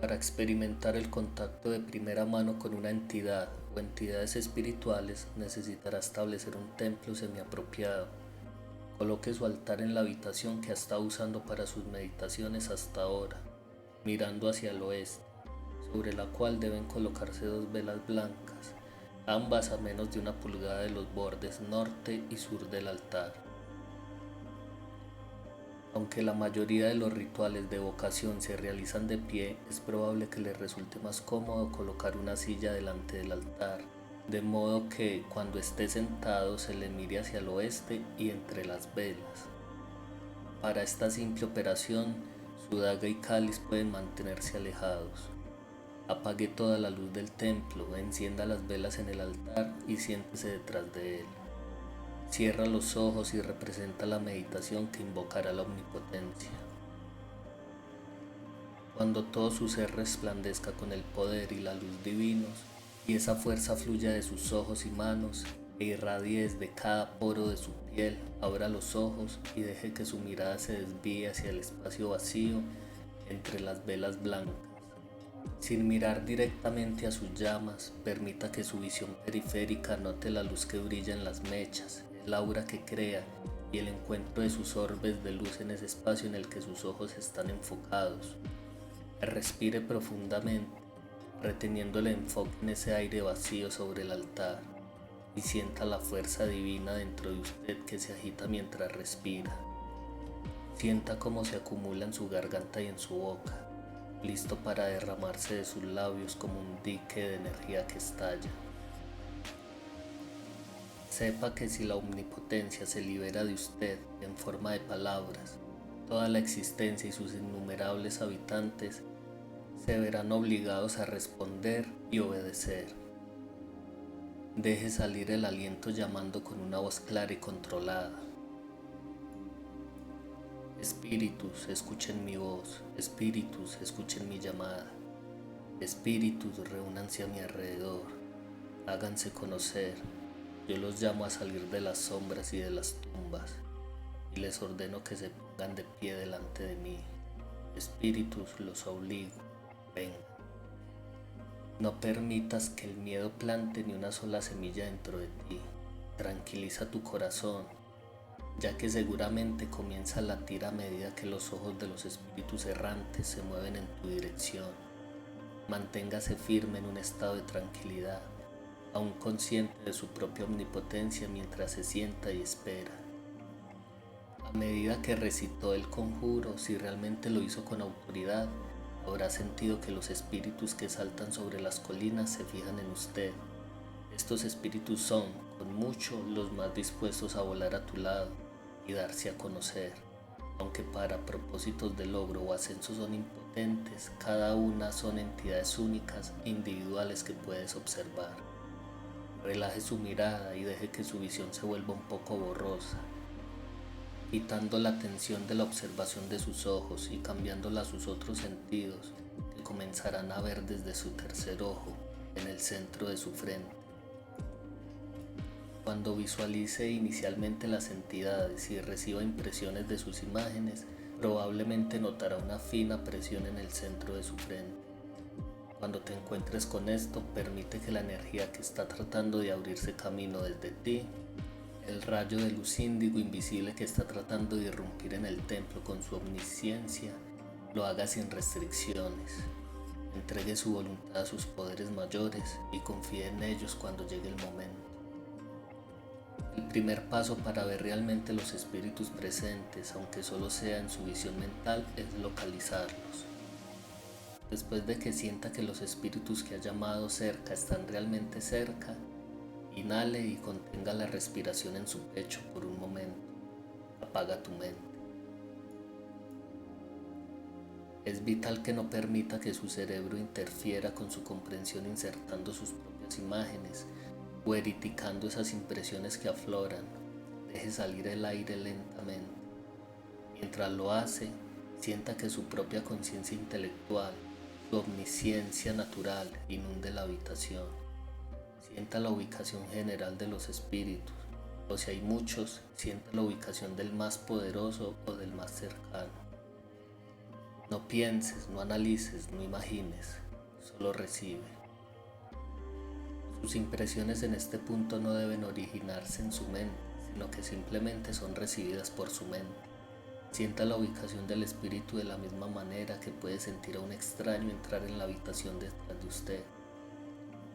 Para experimentar el contacto de primera mano con una entidad o entidades espirituales, necesitará establecer un templo semiapropiado. Coloque su altar en la habitación que ha estado usando para sus meditaciones hasta ahora, mirando hacia el oeste, sobre la cual deben colocarse dos velas blancas, ambas a menos de 1 pulgada de los bordes norte y sur del altar. Aunque la mayoría de los rituales de evocación se realizan de pie, es probable que les resulte más cómodo colocar una silla delante del altar, de modo que cuando esté sentado se le mire hacia el oeste y entre las velas. Para esta simple operación, su daga y cáliz pueden mantenerse alejados. Apague toda la luz del templo, encienda las velas en el altar y siéntese detrás de él. Cierra los ojos y representa la meditación que invocará la omnipotencia. Cuando todo su ser resplandezca con el poder y la luz divinos, y esa fuerza fluya de sus ojos y manos e irradie desde cada poro de su piel, abra los ojos y deje que su mirada se desvíe hacia el espacio vacío entre las velas blancas. Sin mirar directamente a sus llamas, permita que su visión periférica note la luz que brilla en las mechas, el aura que crea y el encuentro de sus orbes de luz en ese espacio en el que sus ojos están enfocados. Respire profundamente, reteniendo el enfoque en ese aire vacío sobre el altar, y sienta la fuerza divina dentro de usted que se agita mientras respira. Sienta cómo se acumula en su garganta y en su boca, listo para derramarse de sus labios como un dique de energía que estalla. Sepa que si la omnipotencia se libera de usted en forma de palabras, toda la existencia y sus innumerables habitantes se verán obligados a responder y obedecer. Deje salir el aliento llamando con una voz clara y controlada. Espíritus, escuchen mi voz. Espíritus, escuchen mi llamada. Espíritus, reúnanse a mi alrededor. Háganse conocer. Yo los llamo a salir de las sombras y de las tumbas, y les ordeno que se pongan de pie delante de mí. Espíritus, los obligo. Vengan. No permitas que el miedo plante ni una sola semilla dentro de ti. Tranquiliza tu corazón, ya que seguramente comienza a latir a medida que los ojos de los espíritus errantes se mueven en tu dirección. Manténgase firme en un estado de tranquilidad, aún consciente de su propia omnipotencia mientras se sienta y espera. A medida que recitó el conjuro, si realmente lo hizo con autoridad, habrá sentido que los espíritus que saltan sobre las colinas se fijan en usted. Estos espíritus son, con mucho, los más dispuestos a volar a tu lado y darse a conocer. Aunque para propósitos de logro o ascenso son impotentes, cada una son entidades únicas e individuales que puedes observar. Relaje su mirada y deje que su visión se vuelva un poco borrosa, quitando la atención de la observación de sus ojos y cambiándola a sus otros sentidos, que comenzarán a ver desde su tercer ojo, en el centro de su frente. Cuando visualice inicialmente las entidades y reciba impresiones de sus imágenes, probablemente notará una fina presión en el centro de su frente. Cuando te encuentres con esto, permite que la energía que está tratando de abrirse camino desde ti, el rayo de luz índigo invisible que está tratando de irrumpir en el templo con su omnisciencia, lo haga sin restricciones. Entregue su voluntad a sus poderes mayores y confíe en ellos cuando llegue el momento. El primer paso para ver realmente los espíritus presentes, aunque solo sea en su visión mental, es localizarlos. Después de que sienta que los espíritus que ha llamado cerca están realmente cerca, inhale y contenga la respiración en su pecho por un momento. Apaga tu mente. Es vital que no permita que su cerebro interfiera con su comprensión insertando sus propias imágenes o eriticando esas impresiones que afloran. Deje salir el aire lentamente. Mientras lo hace, sienta que su propia conciencia intelectual, su omnisciencia natural, inunde la habitación. Sienta la ubicación general de los espíritus, o si hay muchos, sienta la ubicación del más poderoso o del más cercano. No pienses, no analices, no imagines, solo recibe. Sus impresiones en este punto no deben originarse en su mente, sino que simplemente son recibidas por su mente. Sienta la ubicación del espíritu de la misma manera que puede sentir a un extraño entrar en la habitación detrás de usted.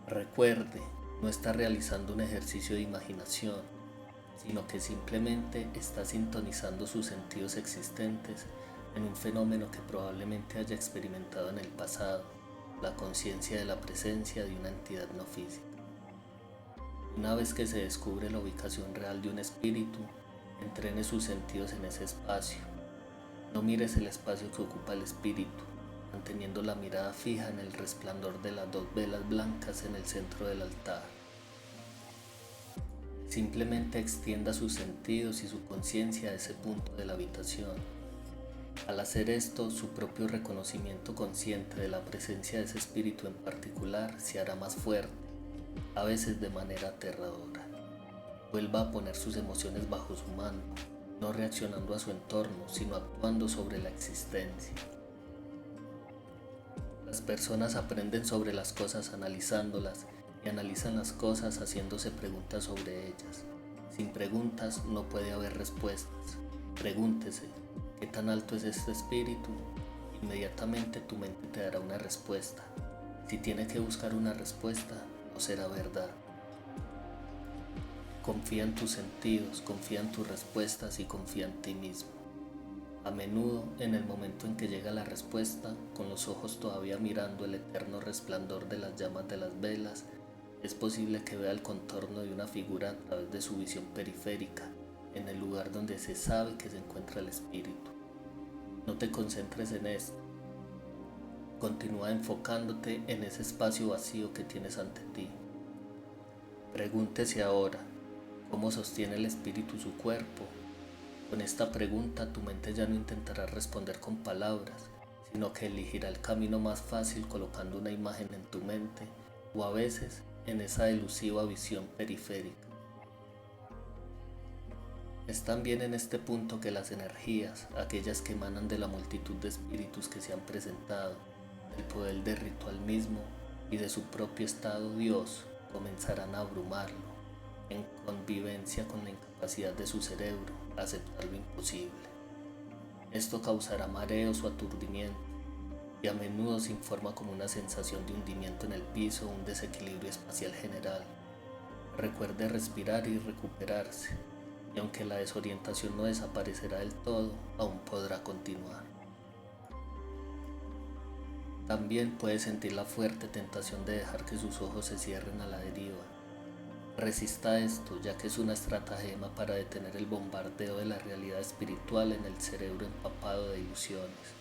Recuerde, no está realizando un ejercicio de imaginación, sino que simplemente está sintonizando sus sentidos existentes en un fenómeno que probablemente haya experimentado en el pasado, la conciencia de la presencia de una entidad no física. Una vez que se descubre la ubicación real de un espíritu, entrene sus sentidos en ese espacio. No mires el espacio que ocupa el espíritu, manteniendo la mirada fija en el resplandor de las 2 velas blancas en el centro del altar. Simplemente extienda sus sentidos y su conciencia a ese punto de la habitación. Al hacer esto, su propio reconocimiento consciente de la presencia de ese espíritu en particular se hará más fuerte, a veces de manera aterradora. Vuelva a poner sus emociones bajo su mando, no reaccionando a su entorno, sino actuando sobre la existencia. Las personas aprenden sobre las cosas analizándolas y analizan las cosas haciéndose preguntas sobre ellas. Sin preguntas no puede haber respuestas. Pregúntese, ¿qué tan alto es este espíritu? Inmediatamente tu mente te dará una respuesta. Si tiene que buscar una respuesta, no será verdad. Confía en tus sentidos, confía en tus respuestas y confía en ti mismo. A menudo, en el momento en que llega la respuesta, con los ojos todavía mirando el eterno resplandor de las llamas de las velas, es posible que vea el contorno de una figura a través de su visión periférica, en el lugar donde se sabe que se encuentra el espíritu. No te concentres en esto. Continúa enfocándote en ese espacio vacío que tienes ante ti. Pregúntese ahora, ¿cómo sostiene el espíritu su cuerpo? Con esta pregunta tu mente ya no intentará responder con palabras, sino que elegirá el camino más fácil colocando una imagen en tu mente o a veces en esa elusiva visión periférica. Es también en este punto que las energías, aquellas que emanan de la multitud de espíritus que se han presentado, del poder del ritual mismo y de su propio estado Dios, comenzarán a abrumarlo, en convivencia con la incapacidad de su cerebro a aceptar lo imposible. Esto causará mareos o aturdimiento, y a menudo se informa como una sensación de hundimiento en el piso o un desequilibrio espacial general. Recuerde respirar y recuperarse, y aunque la desorientación no desaparecerá del todo, aún podrá continuar. También puede sentir la fuerte tentación de dejar que sus ojos se cierren a la deriva. Resista esto, ya que es una estratagema para detener el bombardeo de la realidad espiritual en el cerebro empapado de ilusiones.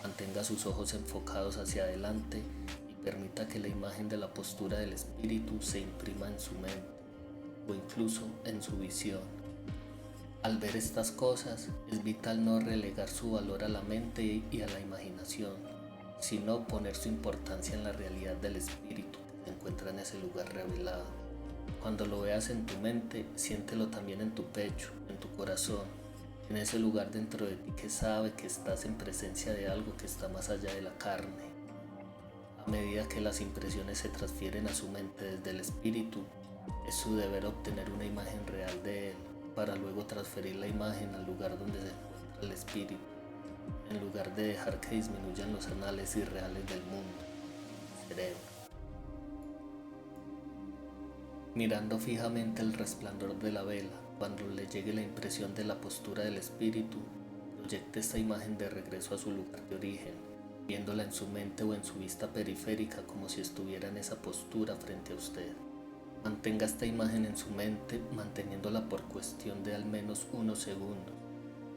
Mantenga sus ojos enfocados hacia adelante y permita que la imagen de la postura del espíritu se imprima en su mente o incluso en su visión. Al ver estas cosas, es vital no relegar su valor a la mente y a la imaginación, sino poner su importancia en la realidad del espíritu que se encuentra en ese lugar revelado. Cuando lo veas en tu mente, siéntelo también en tu pecho, en tu corazón, en ese lugar dentro de ti que sabe que estás en presencia de algo que está más allá de la carne. A medida que las impresiones se transfieren a su mente desde el espíritu, es su deber obtener una imagen real de él, para luego transferir la imagen al lugar donde se encuentra el espíritu, en lugar de dejar que disminuyan los anales irreales del mundo, cerebro. Mirando fijamente el resplandor de la vela, cuando le llegue la impresión de la postura del espíritu, proyecte esta imagen de regreso a su lugar de origen, viéndola en su mente o en su vista periférica como si estuviera en esa postura frente a usted. Mantenga esta imagen en su mente, manteniéndola por cuestión de al menos unos segundos.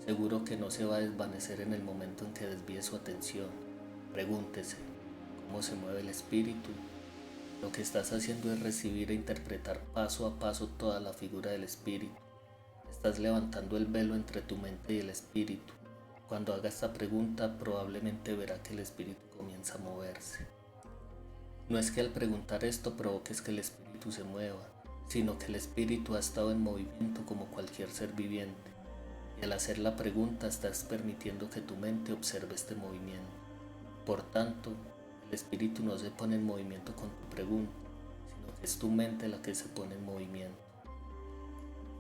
Seguro que no se va a desvanecer en el momento en que desvíe su atención. Pregúntese, ¿cómo se mueve el espíritu? Lo que estás haciendo es recibir e interpretar paso a paso toda la figura del espíritu. Estás levantando el velo entre tu mente y el espíritu. Cuando haga esta pregunta, probablemente verá que el espíritu comienza a moverse. No es que al preguntar esto provoques que el espíritu se mueva, sino que el espíritu ha estado en movimiento como cualquier ser viviente. y al hacer la pregunta estás permitiendo que tu mente observe este movimiento. Por tanto, el espíritu no se pone en movimiento con tu pregunta, sino que es tu mente la que se pone en movimiento.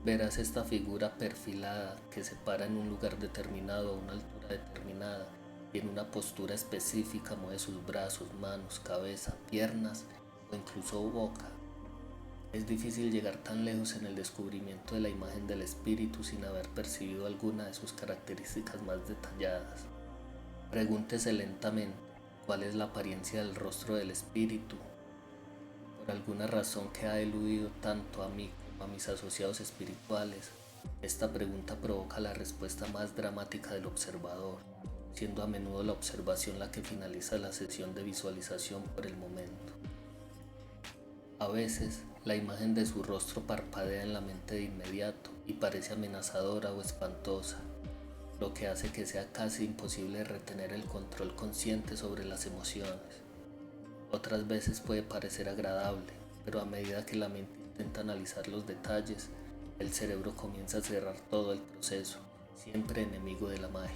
Verás esta figura perfilada que se para en un lugar determinado a una altura determinada y en una postura específica mueve sus brazos, manos, cabeza, piernas o incluso boca. Es difícil llegar tan lejos en el descubrimiento de la imagen del espíritu sin haber percibido alguna de sus características más detalladas. Pregúntese lentamente cuál es la apariencia del rostro del espíritu. Por alguna razón que ha eludido tanto a mí como a mis asociados espirituales, esta pregunta provoca la respuesta más dramática del observador, siendo a menudo la observación la que finaliza la sesión de visualización por el momento. A veces, la imagen de su rostro parpadea en la mente de inmediato y parece amenazadora o espantosa, lo que hace que sea casi imposible retener el control consciente sobre las emociones. Otras veces puede parecer agradable, pero a medida que la mente intenta analizar los detalles, el cerebro comienza a cerrar todo el proceso, siempre enemigo de la magia.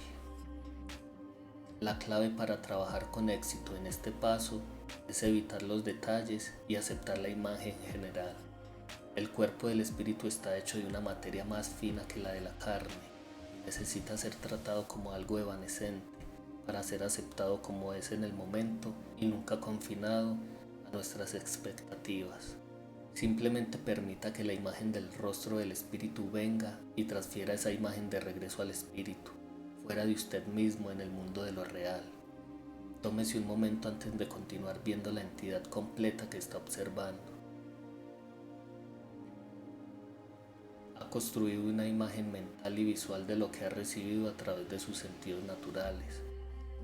La clave para trabajar con éxito en este paso es evitar los detalles y aceptar la imagen general. El cuerpo del espíritu está hecho de una materia más fina que la de la carne y necesita ser tratado como algo evanescente para ser aceptado como es en el momento y nunca confinado a nuestras expectativas. Simplemente permita que la imagen del rostro del espíritu venga y transfiera esa imagen de regreso al espíritu, fuera de usted mismo en el mundo de lo real. Tómese un momento antes de continuar viendo la entidad completa que está observando. Ha construido una imagen mental y visual de lo que ha recibido a través de sus sentidos naturales.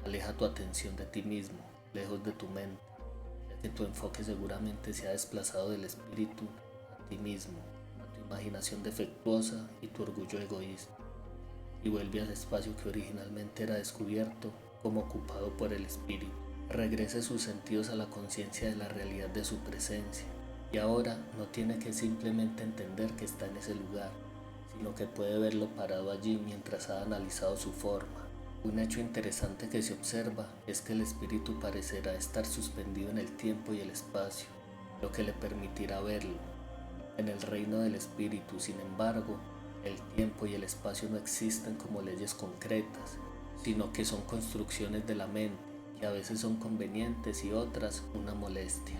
Aleja tu atención de ti mismo, lejos de tu mente, ya que tu enfoque seguramente se ha desplazado del espíritu a ti mismo, a tu imaginación defectuosa y tu orgullo egoísta, y vuelve al espacio que originalmente era descubierto como ocupado por el espíritu. Regrese sus sentidos a la conciencia de la realidad de su presencia, y ahora no tiene que simplemente entender que está en ese lugar, sino que puede verlo parado allí mientras ha analizado su forma. Un hecho interesante que se observa es que el espíritu parecerá estar suspendido en el tiempo y el espacio, lo que le permitirá verlo. En el reino del espíritu, sin embargo, el tiempo y el espacio no existen como leyes concretas, sino que son construcciones de la mente, que a veces son convenientes y otras una molestia.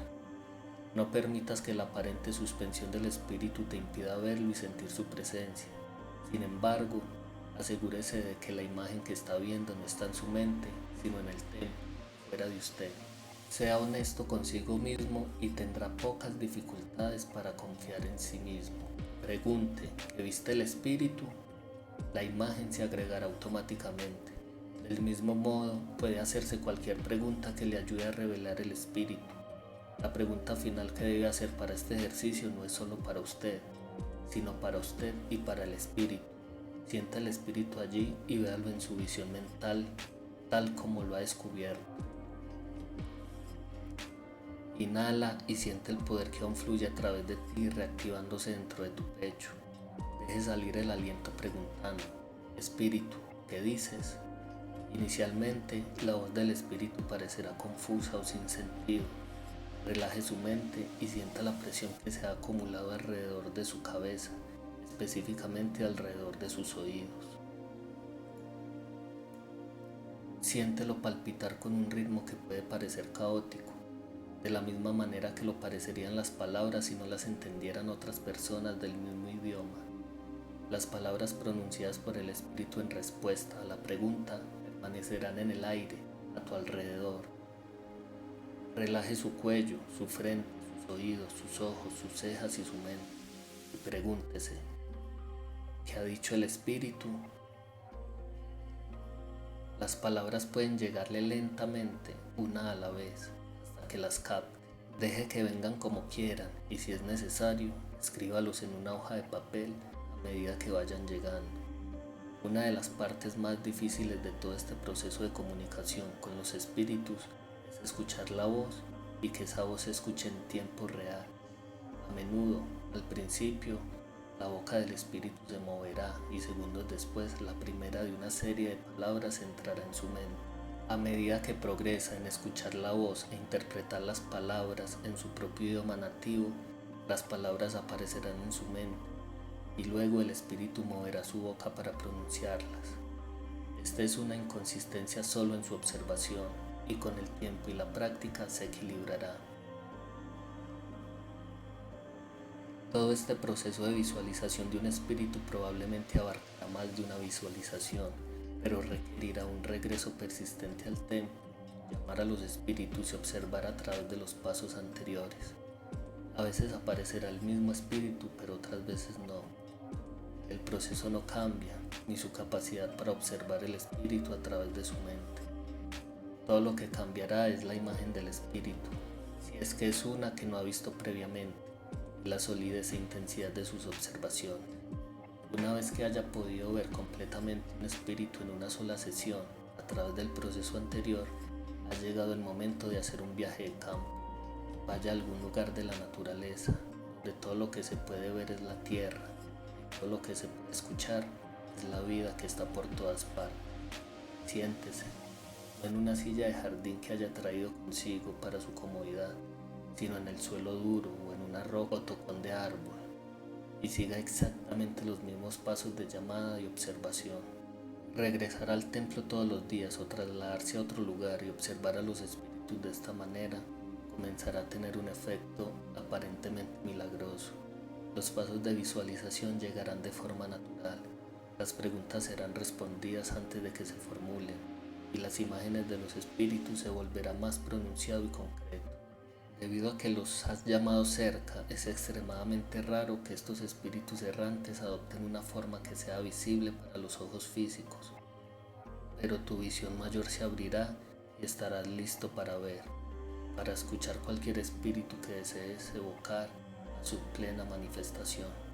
No permitas que la aparente suspensión del espíritu te impida verlo y sentir su presencia. Sin embargo, asegúrese de que la imagen que está viendo no está en su mente, sino en el templo, fuera de usted. Sea honesto consigo mismo y tendrá pocas dificultades para confiar en sí mismo. Pregunte, ¿que viste el espíritu? La imagen se agregará automáticamente. Del mismo modo, puede hacerse cualquier pregunta que le ayude a revelar el espíritu. La pregunta final que debe hacer para este ejercicio no es solo para usted, sino para usted y para el espíritu. Sienta el espíritu allí y véalo en su visión mental, tal como lo ha descubierto. Inhala y siente el poder que aún fluye a través de ti, reactivándose dentro de tu pecho. Deje salir el aliento preguntando, Espíritu, ¿qué dices? Inicialmente, la voz del espíritu parecerá confusa o sin sentido. Relaje su mente y sienta la presión que se ha acumulado alrededor de su cabeza, específicamente alrededor de sus oídos. Siéntelo palpitar con un ritmo que puede parecer caótico, de la misma manera que lo parecerían las palabras si no las entendieran otras personas del mismo idioma. Las palabras pronunciadas por el espíritu en respuesta a la pregunta permanecerán en el aire, a tu alrededor. Relaje su cuello, su frente, sus oídos, sus ojos, sus cejas y su mente. Y pregúntese, ¿qué ha dicho el espíritu? Las palabras pueden llegarle lentamente, una a la vez, hasta que las capte. Deje que vengan como quieran y si es necesario, escríbalos en una hoja de papel a medida que vayan llegando. Una de las partes más difíciles de todo este proceso de comunicación con los espíritus es escuchar la voz y que esa voz se escuche en tiempo real. A menudo, al principio, La boca del espíritu se moverá y segundos después la primera de una serie de palabras entrará en su mente. A medida que progresa en escuchar la voz e interpretar las palabras en su propio idioma nativo, las palabras aparecerán en su mente y luego el espíritu moverá su boca para pronunciarlas. Esta es una inconsistencia solo en su observación y con el tiempo y la práctica se equilibrará. Todo este proceso de visualización de un espíritu probablemente abarcará más de una visualización, pero requerirá un regreso persistente al templo, llamar a los espíritus y observar a través de los pasos anteriores. A veces aparecerá el mismo espíritu, pero otras veces no. El proceso no cambia, ni su capacidad para observar el espíritu a través de su mente. Todo lo que cambiará es la imagen del espíritu, si es que es una que no ha visto previamente, la solidez e intensidad de sus observaciones. Una vez que haya podido ver completamente un espíritu en una sola sesión a través del proceso anterior, ha llegado el momento de hacer un viaje de campo. Vaya a algún lugar de la naturaleza, donde todo lo que se puede ver es la tierra, y todo lo que se puede escuchar es la vida que está por todas partes. Siéntese, no en una silla de jardín que haya traído consigo para su comodidad, sino en el suelo duro o en una roca o tocón de árbol, y siga exactamente los mismos pasos de llamada y observación. Regresar al templo todos los días o trasladarse a otro lugar y observar a los espíritus de esta manera comenzará a tener un efecto aparentemente milagroso. Los pasos de visualización llegarán de forma natural, las preguntas serán respondidas antes de que se formulen y las imágenes de los espíritus se volverán más pronunciado y concreto. Debido a que los has llamado cerca, es extremadamente raro que estos espíritus errantes adopten una forma que sea visible para los ojos físicos, pero tu visión mayor se abrirá y estarás listo para ver, para escuchar cualquier espíritu que desees evocar a su plena manifestación.